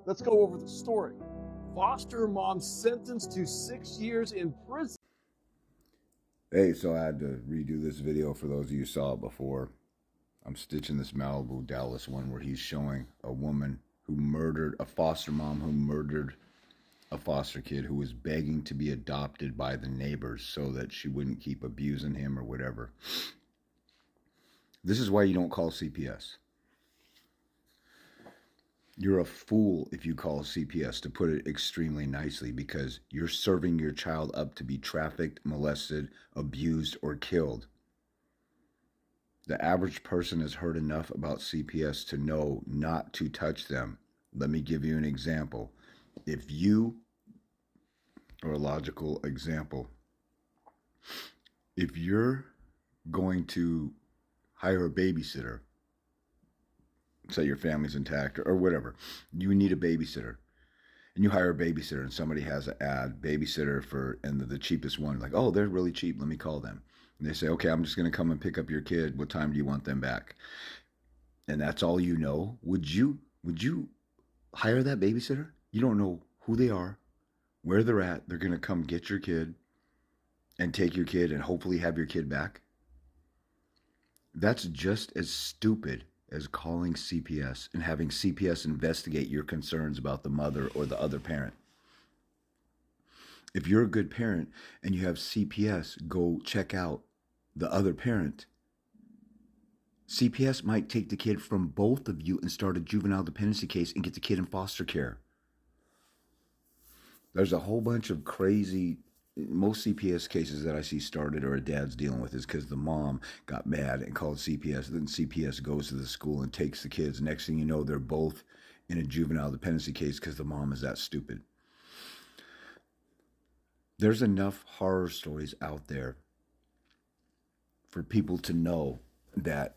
Let's go over the story. Foster mom sentenced to 6 years in prison. Hey, so I had to redo this video for those of you who saw it before. I'm stitching this Malibu, Dallas one where he's showing a woman who murdered, a foster mom who murdered a foster kid who was begging to be adopted by the neighbors so that she wouldn't keep abusing him or whatever. This is why you don't call CPS. You're a fool if you call CPS, to put it extremely nicely, because you're serving your child up to be trafficked, molested, abused, or killed. The average person has heard enough about CPS to know not to touch them. Let me give you an example. If you, or a logical example, if you're going to hire a babysitter, say your family's intact or whatever, you need a babysitter, and you hire a babysitter and somebody has an ad, babysitter for, and the cheapest one, like, oh, they're really cheap, let me call them. And they say, okay, I'm just going to come and pick up your kid. What time do you want them back? And that's all you know. Would you hire that babysitter? You don't know who they are, where they're at. They're going to come get your kid and take your kid and hopefully have your kid back. That's just as stupid as calling CPS and having CPS investigate your concerns about the mother or the other parent. If you're a good parent and you have CPS go check out the other parent, CPS might take the kid from both of you and start a juvenile dependency case and get the kid in foster care. There's a whole bunch of crazy, most CPS cases that I see started or a dad's dealing with is because the mom got mad and called CPS. Then CPS goes to the school and takes the kids. Next thing you know, they're both in a juvenile dependency case because the mom is that stupid. There's enough horror stories out there for people to know that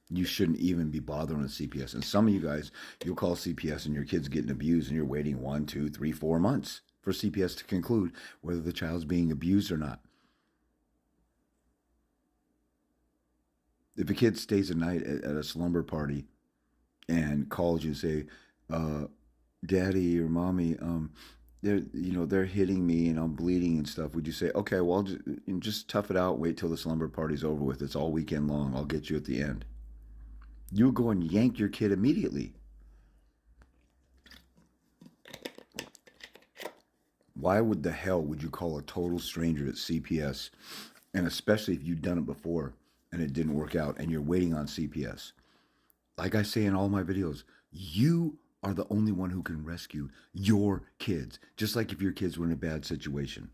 you shouldn't even be bothering with CPS. And some of you guys, you'll call CPS and your kid's getting abused and you're waiting 1, 2, 3, 4 months for CPS to conclude whether the child's being abused or not. If a kid stays a night at a slumber party and calls you and say, Daddy or Mommy, they're hitting me and I'm bleeding and stuff, would you say, okay, well, just tough it out, wait till the slumber party's over with, it's all weekend long, I'll get you at the end? You go and yank your kid immediately. Why would the hell would you call a total stranger at CPS, and especially if you've done it before and it didn't work out and you're waiting on CPS? Like I say in all my videos, you are the only one who can rescue your kids. Just like if your kids were in a bad situation.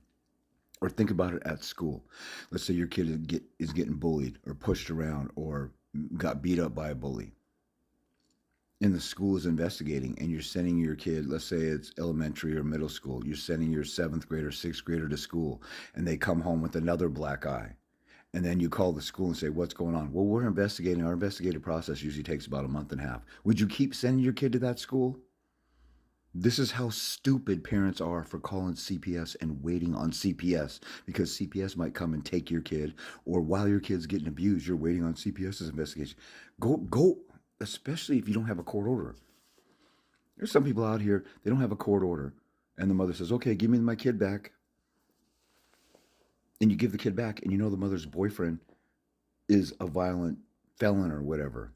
Or think about it at school. Let's say your kid is getting bullied or pushed around or got beat up by a bully. And the school is investigating and you're sending your kid, let's say it's elementary or middle school, you're sending your 7th grader, 6th grader to school, and they come home with another black eye. And then you call the school and say, what's going on? Well, we're investigating. Our investigative process usually takes about a month and a half. Would you keep sending your kid to that school? This is how stupid parents are for calling CPS and waiting on CPS, because CPS might come and take your kid, or while your kid's getting abused, you're waiting on CPS's investigation. Go, especially if you don't have a court order. There's some people out here, they don't have a court order, and the mother says, okay, give me my kid back. And you give the kid back, and you know the mother's boyfriend is a violent felon or whatever.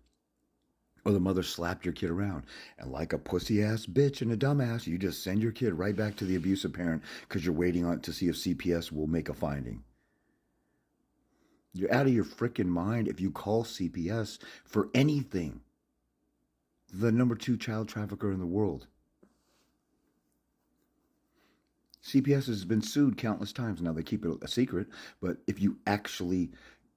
Or the mother slapped your kid around. And like a pussy-ass bitch and a dumbass, you just send your kid right back to the abusive parent because you're waiting on to see if CPS will make a finding. You're out of your freaking mind if you call CPS for anything. The number 2 child trafficker in the world. CPS has been sued countless times. Now, they keep it a secret, but if you actually,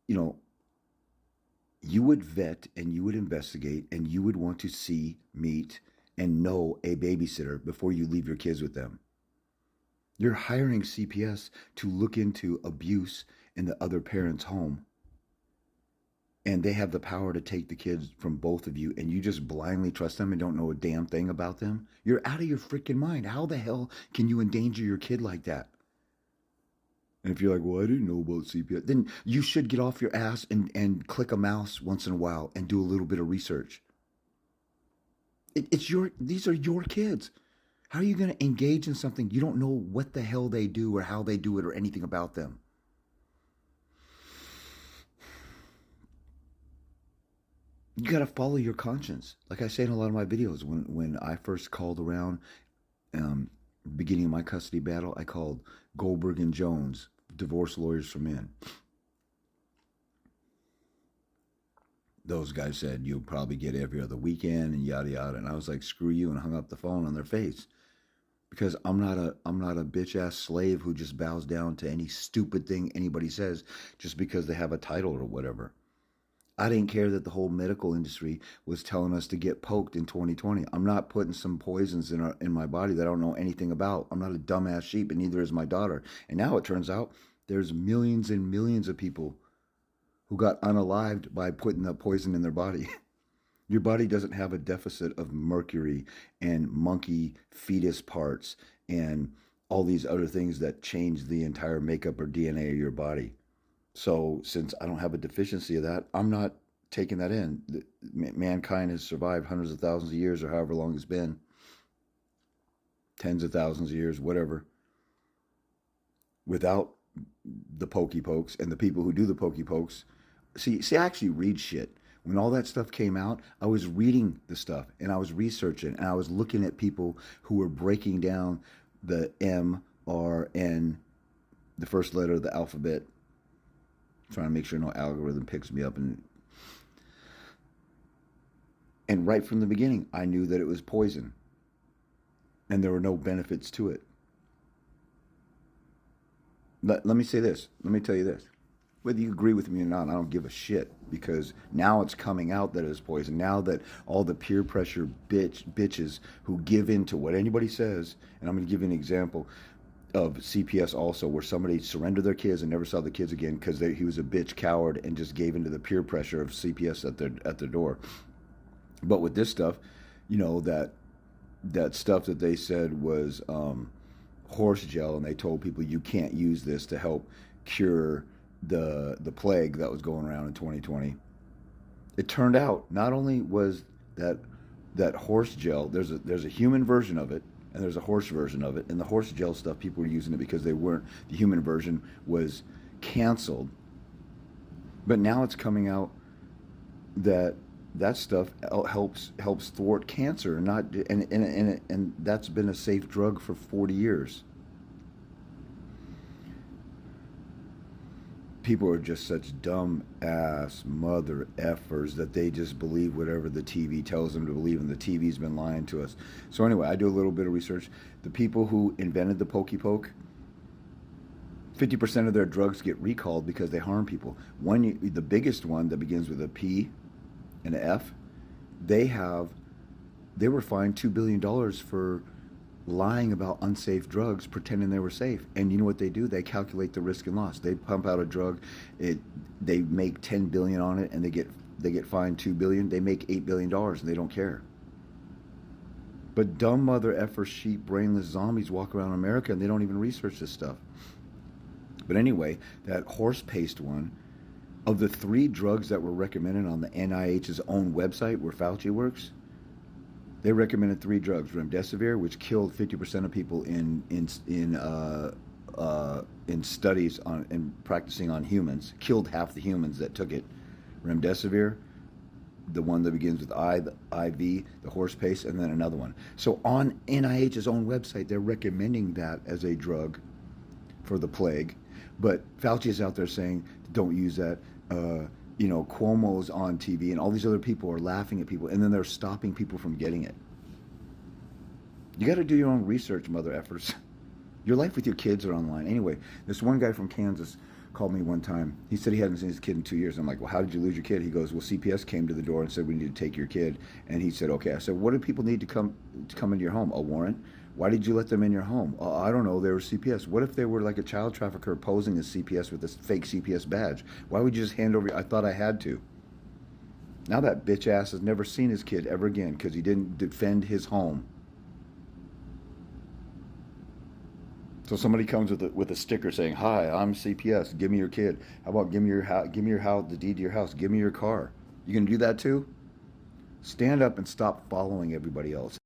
you would vet and you would investigate and you would want to see, meet, and know a babysitter before you leave your kids with them. You're hiring CPS to look into abuse in the other parent's home, and they have the power to take the kids from both of you, and you just blindly trust them and don't know a damn thing about them? You're out of your freaking mind. How the hell can you endanger your kid like that? And if you're like, well, I didn't know about CPS, then you should get off your ass and click a mouse once in a while and do a little bit of research. These are your kids. How are you going to engage in something you don't know what the hell they do or how they do it or anything about them? You got to follow your conscience. Like I say in a lot of my videos, when I first called around, um, beginning of my custody battle, I called Goldberg and Jones, divorce lawyers for men. Those guys said you'll probably get every other weekend and yada yada, and I was like, screw you, and hung up the phone on their face because I'm not a bitch ass slave who just bows down to any stupid thing anybody says just because they have a title or whatever. I didn't care that the whole medical industry was telling us to get poked in 2020. I'm not putting some poisons in my body that I don't know anything about. I'm not a dumbass sheep, and neither is my daughter. And now it turns out there's millions and millions of people who got unalived by putting the poison in their body. Your body doesn't have a deficit of mercury and monkey fetus parts and all these other things that change the entire makeup or DNA of your body. So, since I don't have a deficiency of that, I'm not taking that in. Mankind has survived hundreds of thousands of years or however long it's been, tens of thousands of years, whatever, without the pokey pokes and the people who do the pokey pokes. See, I actually read shit. When all that stuff came out, I was reading the stuff and I was researching and I was looking at people who were breaking down the M, R, N, the first letter of the alphabet, trying to make sure no algorithm picks me up. And right from the beginning, I knew that it was poison and there were no benefits to it. Let me say this. Let me tell you this. Whether you agree with me or not, I don't give a shit because now it's coming out that it's poison. Now that all the peer pressure bitches who give in to what anybody says, and I'm going to give you an example of CPS also, where somebody surrendered their kids and never saw the kids again because he was a bitch coward and just gave into the peer pressure of CPS at their door. But with this stuff, that stuff that they said was horse gel, and they told people you can't use this to help cure the plague that was going around in 2020. It turned out not only was that horse gel, there's a human version of it and there's a horse version of it, and the horse gel stuff people were using it because they weren't, the human version was canceled. But now it's coming out that that stuff helps thwart cancer, and not and that's been a safe drug for 40 years. People are just such dumb ass mother effers that they just believe whatever the TV tells them to believe, and the TV's been lying to us. So anyway, I do a little bit of research. The people who invented the pokey poke, 50% of their drugs get recalled because they harm people. The biggest one that begins with a P and an F, they were fined $2 billion for lying about unsafe drugs, pretending they were safe. And you know what they do? They calculate the risk and loss. They pump out a drug, they make 10 billion on it, and they get fined 2 billion. They make $8 billion, and they don't care. But dumb mother effer sheep brainless zombies walk around America and they don't even research this stuff. But anyway, that horse paste one, of the 3 drugs that were recommended on the NIH's own website where Fauci works, they recommended 3 drugs: remdesivir, which killed 50% of people in studies on and practicing on humans, killed half the humans that took it. Remdesivir, the one that begins with I, the IV, the horse paste, and then another one. So on NIH's own website, they're recommending that as a drug for the plague, but Fauci is out there saying don't use that. Cuomo's on TV, and all these other people are laughing at people, and then they're stopping people from getting it. You got to do your own research, mother effers. Your life with your kids are online. Anyway, this one guy from Kansas called me one time. He said he hadn't seen his kid in 2 years. I'm like, well, how did you lose your kid? He goes, well, CPS came to the door and said we need to take your kid. And he said, okay. I said, what do people need to come into your home? A warrant? Why did you let them in your home? I don't know. They were CPS. What if they were like a child trafficker posing as CPS with this fake CPS badge? Why would you just hand over? I thought I had to. Now that bitch ass has never seen his kid ever again because he didn't defend his home. So somebody comes with a sticker saying, "Hi, I'm CPS. Give me your kid. How about give me your house, the deed to your house. Give me your car." You gonna do that too? Stand up and stop following everybody else.